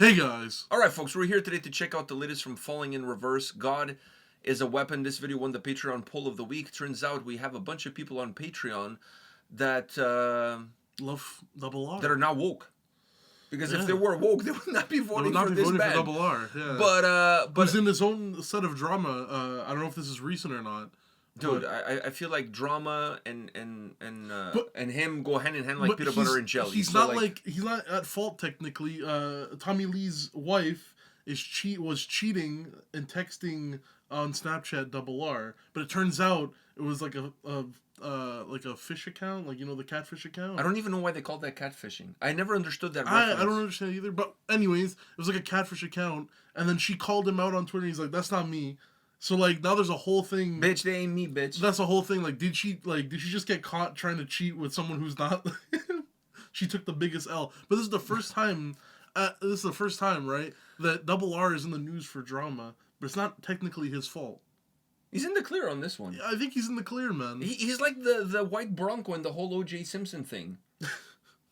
Hey guys! Alright folks, we're here today to check out the latest from Falling in Reverse. God is a Weapon. This video won the Patreon poll of the week. Turns out we have a bunch of people on Patreon that Love Double R. that are now woke. Because if they were woke, they would not be voting for this band. For Double R, yeah. But who's in his own set of drama. I don't know if this is recent or not. Dude, I feel like drama and him go hand in hand like peanut butter and jelly. He's not at fault technically. Tommy Lee's wife was cheating and texting on Snapchat Double R, but it turns out it was like a fish account, like the catfish account. I don't even know why they called that catfishing. I never understood that. I don't understand either. But anyways, it was like a catfish account, and then she called him out on Twitter. He's like, "That's not me." So now there's a whole thing. Bitch, they ain't me, bitch. That's a whole thing. Did she just get caught trying to cheat with someone who's not? She took the biggest L. But this is the first time. Right? That Double R is in the news for drama, but it's not technically his fault. He's in the clear on this one. I think he's in the clear, man. He's like the white Bronco in the whole O.J. Simpson thing.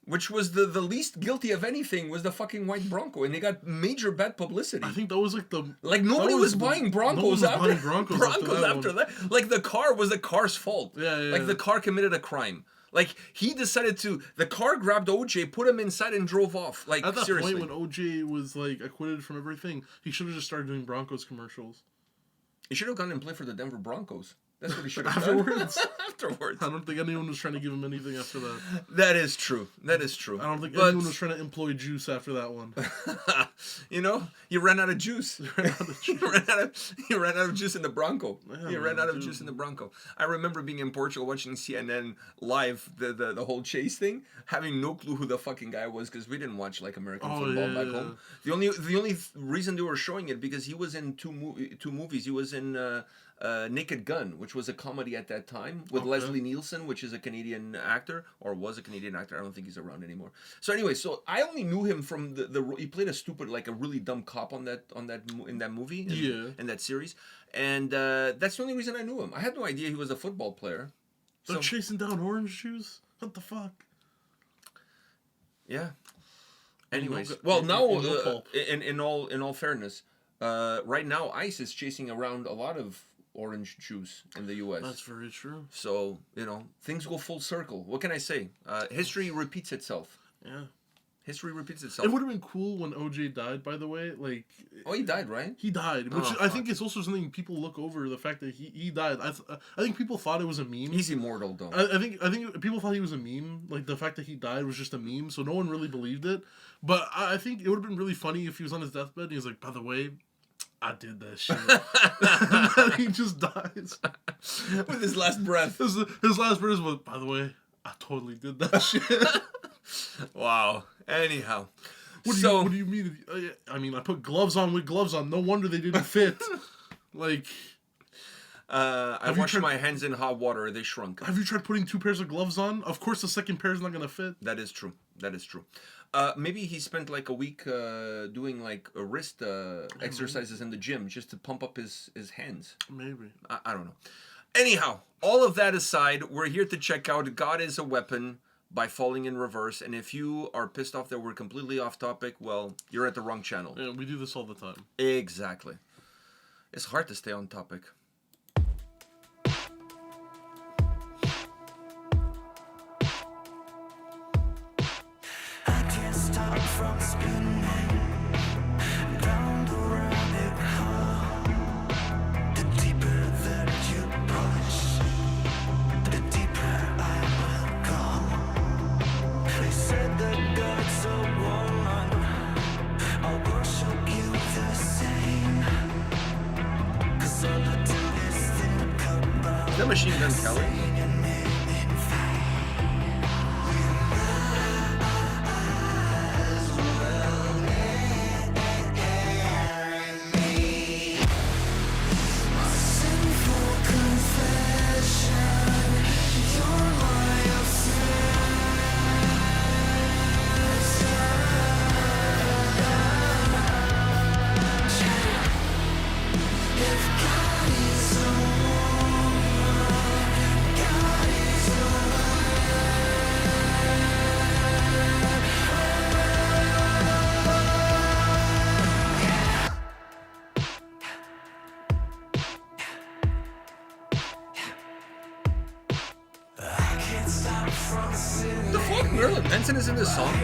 Which was the least guilty of anything was the fucking white Bronco, and they got major bad publicity. I think that was nobody was buying Broncos after that. Like the car was the car's fault. Yeah. The car committed a crime. He decided the car grabbed OJ, put him inside, and drove off. At that seriously. point when OJ was acquitted from everything, he should have just started doing Broncos commercials. He should have gone and played for the Denver Broncos. That's what he should have done. Afterwards. I don't think anyone was trying to give him anything after that. That is true. I don't think anyone was trying to employ juice after that one. You ran out of juice. You ran out of juice in the Bronco. Yeah, you ran out of juice in the Bronco. I remember being in Portugal watching CNN live, the whole chase thing, having no clue who the fucking guy was because we didn't watch American football back home. The only reason they were showing it because he was in two movies. He was in Naked Gun, which was a comedy at that time with Leslie Nielsen, which is a Canadian actor, or was a Canadian actor. I don't think he's around anymore. So anyway, I only knew him from he played a really dumb cop in that movie, in that series, and that's the only reason I knew him. I had no idea he was a football player. They're chasing down orange juice? What the fuck? Yeah. Anyways, in all fairness, right now ICE is chasing around a lot of orange juice in the U.S. That's very true. So, things go full circle. What can I say? History repeats itself. Yeah. History repeats itself. It would have been cool when OJ died, by the way. He died, right? He died, which I think is also something people look over, the fact that he died. I think people thought it was a meme. He's immortal, though. I think people thought he was a meme. The fact that he died was just a meme, so no one really believed it. But I think it would have been really funny if he was on his deathbed and he was like, by the way, I did that shit. And then he just dies. With his last breath. His last breath was, by the way, I totally did that shit. Wow. Anyhow. What do you mean? I mean, I put gloves on with gloves on. No wonder they didn't fit. I washed my hands in hot water. They shrunk. Have you tried putting 2 pairs of gloves on? Of course the second pair is not going to fit. That is true. Maybe he spent a week doing wrist exercises in the gym just to pump up his hands. Maybe. I don't know. Anyhow, all of that aside, we're here to check out God is a Weapon by Falling in Reverse. And if you are pissed off that we're completely off topic, well, you're at the wrong channel. Yeah, we do this all the time. Exactly. It's hard to stay on topic. From spinning down the rabbit hole, the deeper that you push, the deeper I will go. They said that God's a woman, I'll worship you the same, 'cause all I do is think about. Is that Machine Gun Kelly? If God is a woman, The fuck? Marilyn Manson is in this song?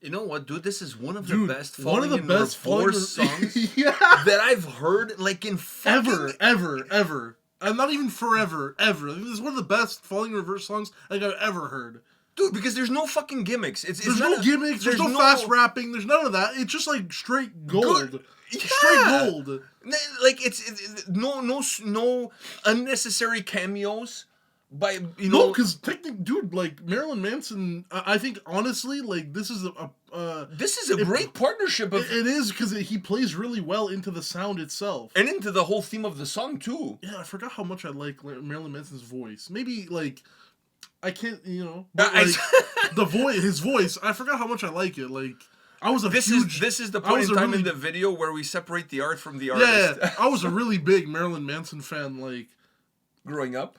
You know what, dude? This is one of the best falling in reverse songs yeah. that I've heard, like, in fucking... ever. And not even forever, ever. This is one of the best falling in reverse songs like I've ever heard. Dude, because there's no fucking gimmicks. There's no gimmicks. There's no fast rapping. There's none of that. It's just like straight gold. Yeah. Straight gold. Like it's no unnecessary cameos. By no, because technically, dude, like Marilyn Manson, I think honestly, like this is a great partnership. It is because he plays really well into the sound itself and into the whole theme of the song too. Yeah, I forgot how much I like Marilyn Manson's voice. Maybe like I can't, but like his voice. I forgot how much I like it. Like I was this is the point in time in the video where we separate the art from the artist. Yeah, I was a really big Marilyn Manson fan. Like. Growing up,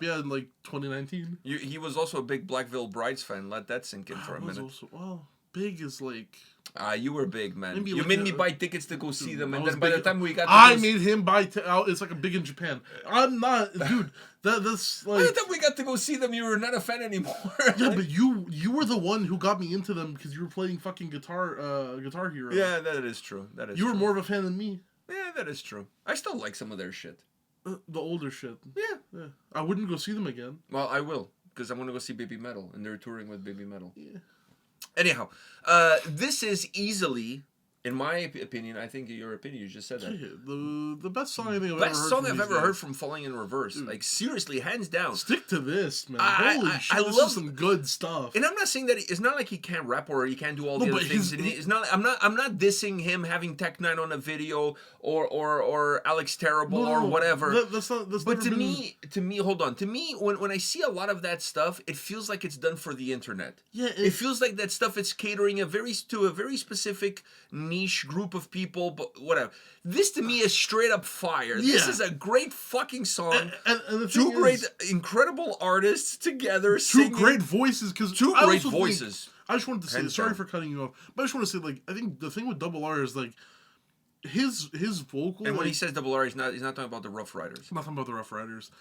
yeah, in like 2019. He was also a big Black Veil Brides fan. Let that sink in for a minute. Big is like... you were big, man. You made me buy tickets to go see them, and then by the time we got I made him buy... it's like a big in Japan. I'm not... Dude, that's like... By the time we got to go see them, you were not a fan anymore. Yeah, but you were the one who got me into them because you were playing fucking Guitar Hero. Yeah, that is true. You were more of a fan than me. Yeah, that is true. I still like some of their shit. The older shit. Yeah. I wouldn't go see them again. Well, I will, because I'm going to go see Baby Metal, and they're touring with Baby Metal. Yeah. Anyhow, this is easily, in my opinion, I think your opinion, you just said that. Yeah, the best song I think I've ever heard from Falling in Reverse. Dude. Like, seriously, hands down. Stick to this, man. Holy shit, this is some good stuff. And I'm not saying that it's not like he can't rap or he can't do all the other things. It's not. I'm not dissing him having Tech Nine on a video or Alex Terrible or whatever. That's but to me, hold on. To me, when I see a lot of that stuff, it feels like it's done for the internet. Yeah, it feels like that stuff is catering to a very specific niche group of people, but whatever. This to me is straight up fire. Yeah. This is a great fucking song. And the two great, incredible artists together singing. Two great voices. I just wanted to say, sorry for cutting you off, but I just want to say, like, I think the thing with Double R is, like, his vocal... And when he says Double R, he's not talking about the Rough Riders. Not talking about the Rough Riders.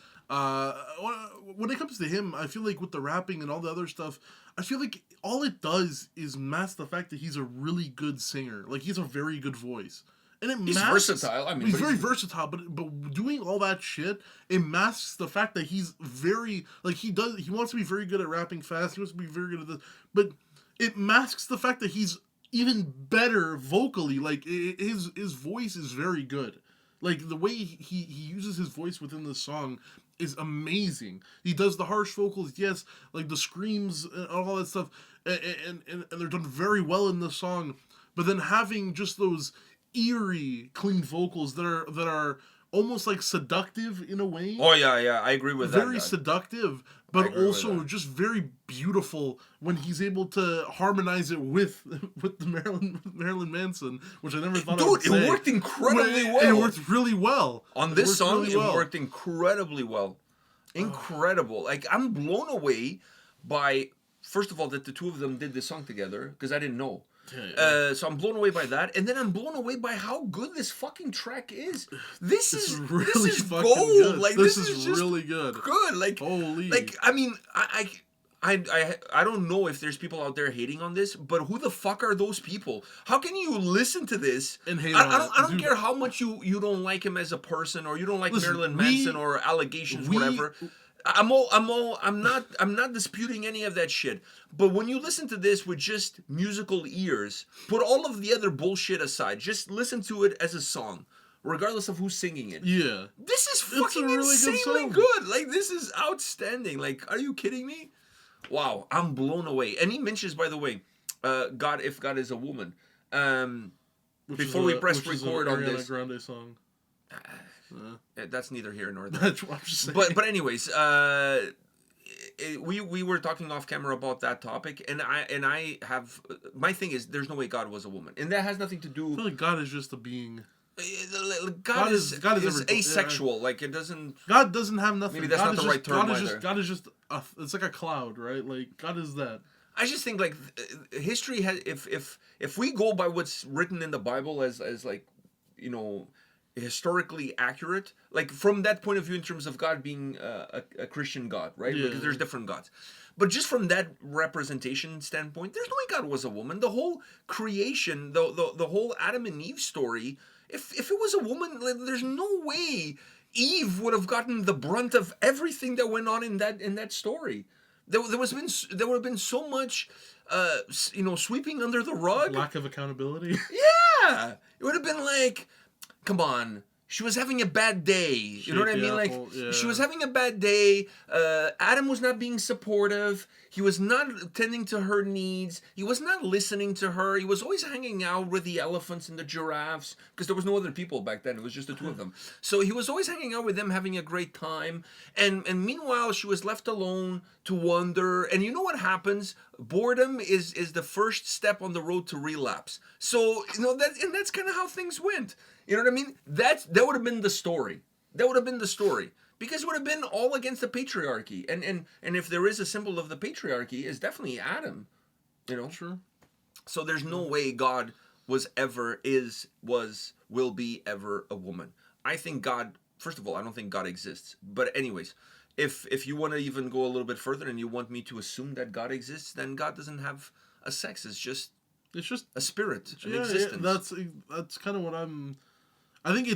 When it comes to him, I feel like with the rapping and all the other stuff, I feel like all it does is mask the fact that he's a really good singer. Like, he's a very good voice. And he's versatile. I mean, he's very versatile, but doing all that shit, it masks the fact that he's very, like, he wants to be very good at rapping fast. He wants to be very good at this, but it masks the fact that he's even better vocally. Like his voice is very good. Like the way he uses his voice within the song is amazing. He does the harsh vocals, yes, like the screams and all that stuff, and they're done very well in the song. But then having just those eerie, clean vocals that are almost like seductive in a way. Oh yeah, I agree with that. Very seductive, but also just very beautiful when he's able to harmonize it with the Marilyn Manson, which I never thought. Dude, I would say. It worked incredibly well. It worked really well On this song. It worked incredibly well. Incredible. Like I'm blown away by, first of all, that the two of them did this song together, because I didn't know. Yeah. So I'm blown away by that, and then I'm blown away by how good this fucking track is. This is really this is fucking gold. good. Like this is is just really good. Good. Like holy. Like I mean, I don't know if there's people out there hating on this, but who the fuck are those people? How can you listen to this and hate I don't care how much you don't like him as a person, or you don't like Marilyn Manson or allegations, whatever. I'm not disputing any of that shit. But when you listen to this with just musical ears, put all of the other bullshit aside. Just listen to it as a song, regardless of who's singing it. Yeah. This is fucking really insanely good. Like this is outstanding. Like, are you kidding me? Wow, I'm blown away. And he mentions, by the way, God, if God is a woman. Before we press record on this, Grande song. That's neither here nor there. That's what I'm just saying. But anyways, we were talking off camera about that topic, and I have, my thing is, there's no way God was a woman, and that has nothing to do. I feel like God is just a being. God is asexual. Like it doesn't. God doesn't have nothing. Maybe that's God not the right term either. God is just. It's like a cloud, right? Like God is that. I just think like history has. If we go by what's written in the Bible as like, you know, historically accurate, like from that point of view in terms of God being a Christian God, right? Yeah. Because there's different gods. But just from that representation standpoint, there's no way God was a woman. The whole creation, the whole Adam and Eve story, if it was a woman, there's no way Eve would have gotten the brunt of everything that went on in that story. There would have been so much, sweeping under the rug. Lack of accountability. Yeah, it would have been like, come on. She was having a bad day. You know what I mean? Like, she was having a bad day. Adam was not being supportive. He was not attending to her needs. He was not listening to her. He was always hanging out with the elephants and the giraffes, because there was no other people back then. It was just the two of them. So he was always hanging out with them, having a great time. And meanwhile, she was left alone to wonder. And you know what happens? Boredom is the first step on the road to relapse. So, that's kind of how things went. You know what I mean? That would have been the story. That would have been the story. Because it would have been all against the patriarchy. And if there is a symbol of the patriarchy, it's definitely Adam. You know? Sure. So there's no way God was ever, will be ever a woman. I think God, first of all, I don't think God exists. But anyways, if you want to even go a little bit further and you want me to assume that God exists, then God doesn't have a sex. It's just a spirit, an existence. Yeah, that's kind of what I'm... I think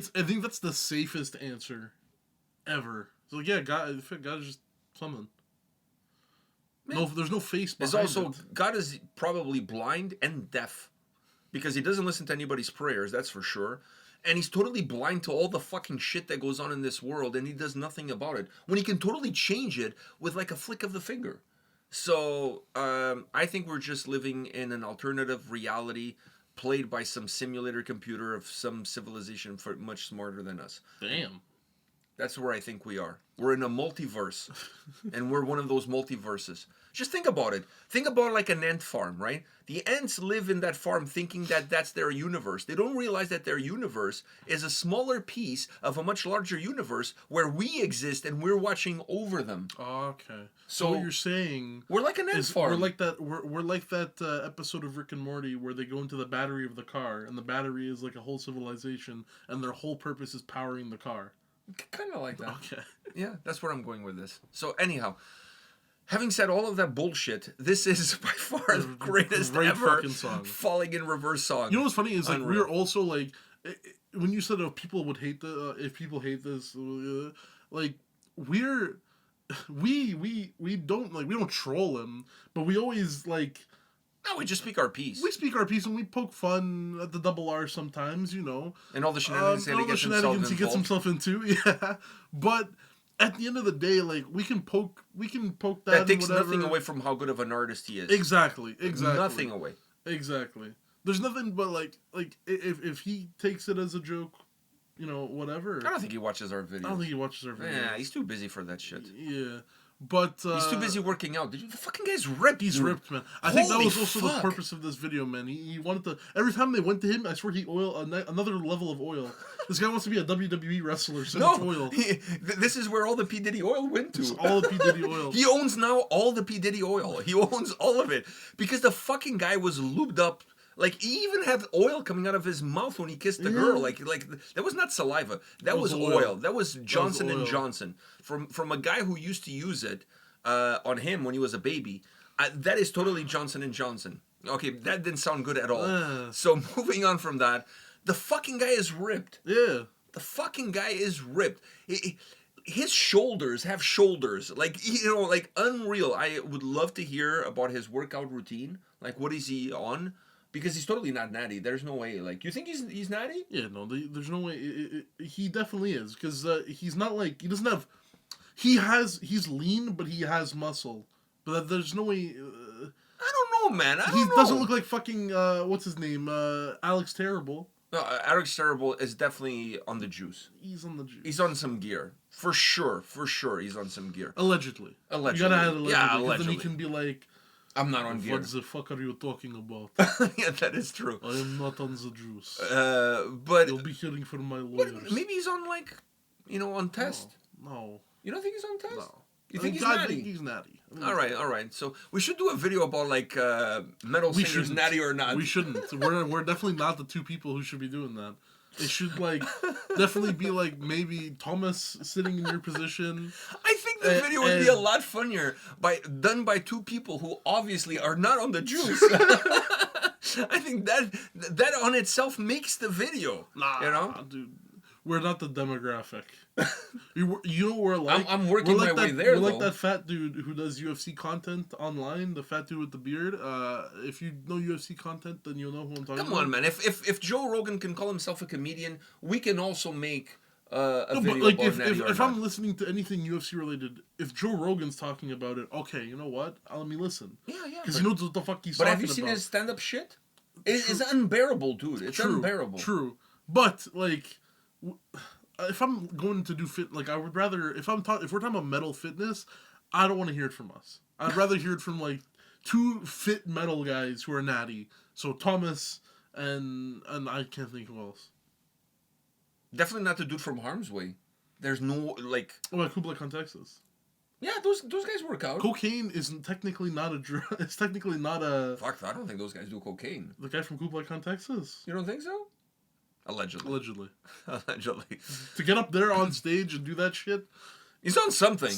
that's the safest answer ever. So yeah, God is just someone. No, there's no face behind it. God is probably blind and deaf, because he doesn't listen to anybody's prayers, that's for sure. And he's totally blind to all the fucking shit that goes on in this world, and he does nothing about it, when he can totally change it with like a flick of the finger. So I think we're just living in an alternative reality played by some simulator computer of some civilization much smarter than us. Damn. That's where I think we are. We're in a multiverse, and we're one of those multiverses. Just think about it. Think about like an ant farm, right? The ants live in that farm thinking that that's their universe. They don't realize that their universe is a smaller piece of a much larger universe where we exist and we're watching over them. Okay. So what you're saying... We're like an ant farm. We're like that episode of Rick and Morty where they go into the battery of the car, and the battery is like a whole civilization, and their whole purpose is powering the car. Kind of like that. Okay. Yeah, that's where I'm going with this. So anyhow, having said all of that bullshit, this is by far the greatest ever fucking song. Falling in Reverse song. You know what's funny is like we're also like, when you said if people hate this, like we don't troll him, but we always like. No, we just speak our piece. We speak our piece and we poke fun at the double R sometimes, you know. And all the shenanigans And all the shenanigans he gets himself into, yeah. But at the end of the day, like we can poke that. That takes whatever. nothing away from how good of an artist he is. Exactly. Nothing away. Exactly. There's nothing but like if he takes it as a joke, you know, whatever. I don't think he watches our videos. I don't think he watches our videos. Yeah, he's too busy for that shit. Yeah. But He's too busy working out. The fucking guy's ripped. He's dude. ripped, man. I think that Holy was also the fuck. purpose of this video, man. He wanted to. Every time they went to him, I swear he another level of oil. This guy wants to be a WWE wrestler, so much oil. This is where all the P Diddy oil went to. It's all the P Diddy oil. He owns now all the P Diddy oil. He owns all of it because the fucking guy was lubed up. Like he even had oil coming out of his mouth when he kissed the girl. Like that was not saliva. That was oil. That was Johnson and Johnson from a guy who used to use it on him when he was a baby. That is totally Johnson and Johnson. Okay, that didn't sound good at all. So moving on from that, the fucking guy is ripped. Yeah. The fucking guy is ripped. His shoulders have shoulders. Like, you know, like unreal. I would love to hear about his workout routine. Like, what is he on? Because he's totally not natty. There's no way. Like, you think he's natty? Yeah, no, there's no way. He definitely is. Because he's not like, he doesn't have, he's lean, but he has muscle. But there's no way. I don't know, man. He doesn't look like fucking, what's his name? Alex Terrible. No, Alex Terrible is definitely on the juice. He's on the juice. He's on some gear. For sure, he's on some gear. Allegedly. You gotta add allegedly. Yeah, Because allegedly. then he can be like, I'm not on gear. what the fuck are you talking about? Yeah, that is true. I am not on the juice. But You'll be hearing from my lawyers. maybe he's on like, you know, on test. No. You don't think he's on test? No. You think he's I natty? think he's natty. All right. So we should do a video about like metal We singers shouldn't. natty or not. We shouldn't. We're definitely not the two people who should be doing that. It should like definitely be like maybe Thomas sitting in your position. I think the video would be a lot funnier done by two people who obviously are not on the juice. I think that on itself makes the video. Nah, you know, dude. We're not the demographic. You know what we're like? I'm working we're like my way that, there, We're like though. that fat dude who does UFC content online, the fat dude with the beard. If you know UFC content, then you'll know who I'm talking about. Come on, man. If Joe Rogan can call himself a comedian, we can also make a video but like about natty or if not. I'm listening to anything UFC related, if Joe Rogan's talking about it, okay, you know what? Let me listen. Yeah. Because he knows what the fuck he's But talking have you seen about. his stand-up shit? It's unbearable, dude. It's unbearable. True. But like, if I'm going to do fit, like I would rather if we're talking about metal fitness, I don't want to hear it from us. I'd rather hear it from like two fit metal guys who are natty. So Thomas and I can't think who else. Definitely not the dude from Harm's Way. There's no like. Oh, like Kublai Khan, Texas. Yeah, those guys work out. Cocaine isn't technically not a drug. It's technically not a. Fuck, I don't think those guys do cocaine. The guy from Kublai Khan, Texas. You don't think so? Allegedly. Allegedly. To get up there on stage and do that shit. He's on something.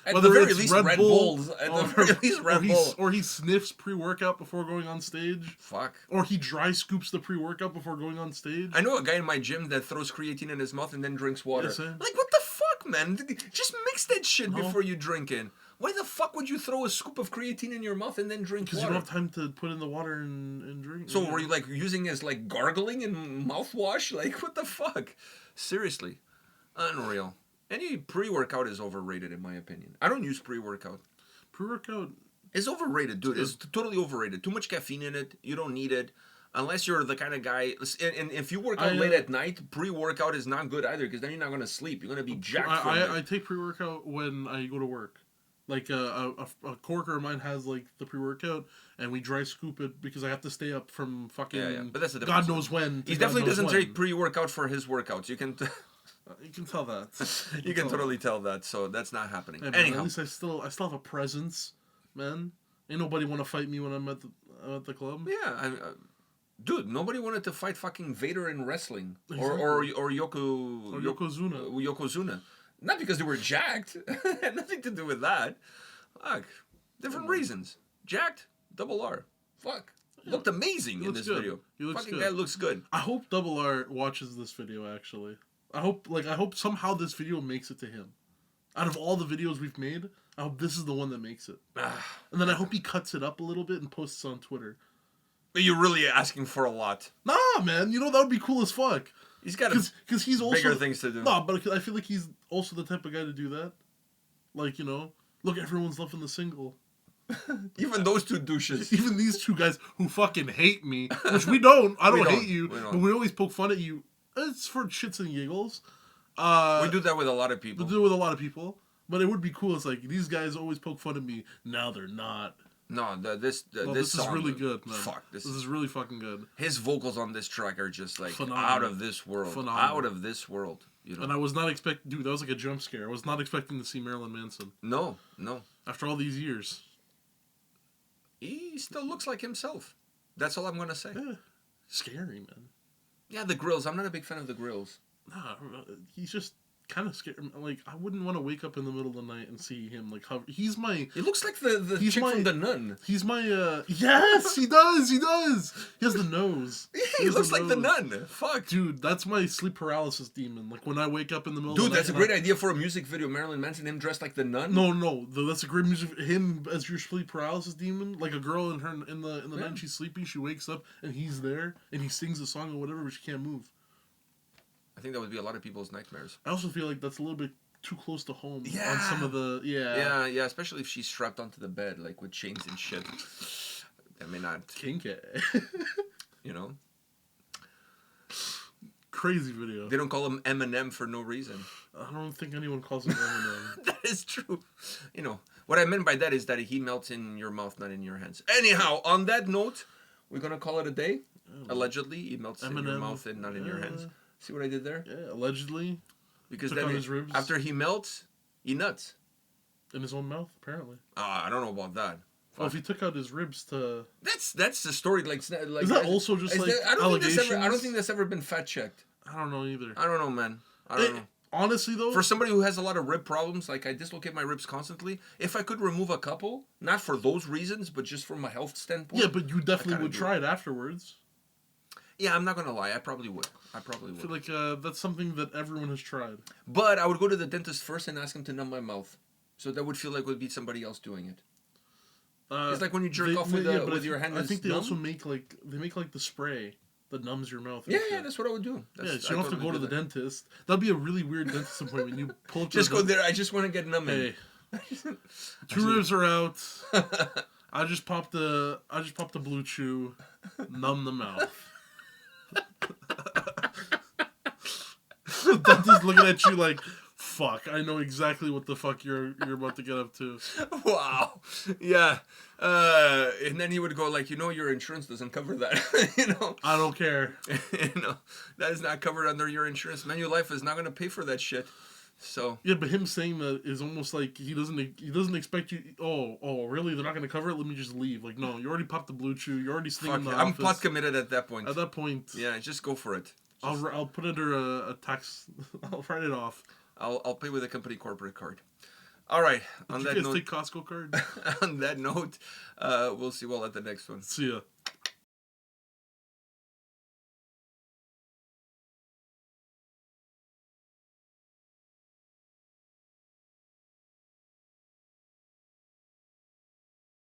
At the very least, Red Bulls. At the very least, Red Bull. Or he sniffs pre-workout before going on stage. Fuck. Or he dry scoops the pre-workout before going on stage. I know a guy in my gym that throws creatine in his mouth and then drinks water. Yes, eh? Like, what the fuck, man? Just mix that shit before you drink it. Why the fuck would you throw a scoop of creatine in your mouth and then drink water? Because you don't have time to put in the water and drink. So were you like using it as like gargling and mouthwash? Like, what the fuck? Seriously. Unreal. Any pre-workout is overrated, in my opinion. I don't use pre-workout. Pre-workout? It's overrated, dude. It's totally overrated. Too much caffeine in it. You don't need it. Unless you're the kind of guy... And if you work out late at night, pre-workout is not good either, because then you're not going to sleep. You're going to be jacked from it. I take pre-workout when I go to work. Like, a coworker of mine has, like, the pre-workout, and we dry scoop it because I have to stay up from fucking... Yeah. But that's a different God knows when. He definitely doesn't take pre-workout for his workouts. You can... You can tell that. You can totally tell that, so that's not happening. Hey, man, anyhow, at least I still have a presence, man. Ain't nobody want to fight me when I'm at the club. Yeah, dude, nobody wanted to fight fucking Vader in wrestling Exactly. or Yokozuna. Yokozuna, not because they were jacked. Had nothing to do with that. Fuck, different reasons. Jacked, double R. Fuck, looked amazing in this video. He looks fucking good. guy looks good. I hope Double R watches this video. Actually, I hope somehow this video makes it to him. Out of all the videos we've made, I hope this is the one that makes it. Ah, And then I hope he cuts it up a little bit and posts it on Twitter. you're really asking for a lot. Nah, man. You know, that would be cool as fuck. He's got Because he's also... bigger things to do. Nah, but I feel like he's also the type of guy to do that. Like, you know, look, everyone's loving the single. Even those two douches. Even these two guys who fucking hate me, which we don't. I don't hate you, we don't. but we always poke fun at you. It's for shits and giggles. We do that with a lot of We people. do it with a lot of people. But it would be cool. It's like, these guys always poke fun at me. Now they're not. No, this This is song, really good, man. Fuck, This is really fucking good. his vocals on this track are just like Phenomenal. out of this world. Phenomenal. Out of this world. You know? And I was not expecting... Dude, that was like a jump scare. I was not expecting to see Marilyn Manson. No. After all these years. He still looks like himself. That's all I'm gonna say. Yeah. Scary, man. Yeah, the grills. I'm not a big fan of the grills. Nah, he's just kind of scary. Like, I wouldn't want to wake up in the middle of the night and see him, like, hover. He's my... He looks like the He's chick my- from The Nun. He's my, Yes, he does! He does! He has the nose. He has looks the like The nose. Nun. Fuck. Dude, that's my sleep paralysis demon. Like, when I wake up in the middle of the Dude, night... that's a great idea for a music video. Marilyn Manson, him dressed like The Nun. No, that's a great music. Him as your sleep paralysis demon, like a girl in the Yeah. night she's sleeping, she wakes up and he's there and he sings a song or whatever, but she can't move. I think that would be a lot of people's nightmares. I also feel like that's a little bit too close to home on Yeah. some of the Yeah, especially if she's strapped onto the bed, like with chains and shit. I mean, not, kinky. you know. Crazy video. They don't call him Eminem for no reason. I don't think anyone calls him Eminem. That is true. You know, what I meant by that is that he melts in your mouth, not in your hands. Anyhow, on that note, we're going to call it a day. Allegedly, he melts in your Eminem, mouth and not in your hands. See what I did there? Yeah, allegedly Because took then out his ribs. after he melts, he nuts. in his own mouth, apparently. I don't know about that. Well, if he took out his ribs to... That's the story. Like Is that also just like allegations? I don't think that's ever been fact checked. I don't know either. I don't know, man. I don't know. Honestly, though... For somebody who has a lot of rib problems, like I dislocate my ribs constantly, if I could remove a couple, not for those reasons, but just from a health standpoint. Yeah, but you definitely kinda would do try it afterwards. Yeah, I'm not gonna lie. I probably would. I feel like that's something that everyone has tried. But I would go to the dentist first and ask him to numb my mouth, so that would feel like it would be somebody else doing it. It's like when you jerk off with your hand. I think they numb. also make the spray that numbs your mouth. Yeah, that's what I would do. So you don't have to go to the dentist. That'd be a really weird dentist appointment. You pull up to Just the go there. I just want to get numbing. Hey, 2 ribs are out. I just popped the blue chew. Numb the mouth. The dentist looking at you like, fuck, I know exactly what the fuck you're about to get up to. Wow. Yeah. And then he would go like, your insurance doesn't cover that. I don't care. That is not covered under your insurance. Manulife is not going to pay for that shit. So. Yeah, but him saying that is almost like he doesn't expect you. Oh, really? They're not going to cover it? Let me just leave. Like, no, you already popped the blue chew. You're already sitting in the I'm office. pot committed at that point. At that point. Yeah, just go for it. I'll put it under a tax. I'll write it off. I'll pay with a company corporate card. All right. Did you guys take Costco card? On that note, we'll see you all at the next one. See ya.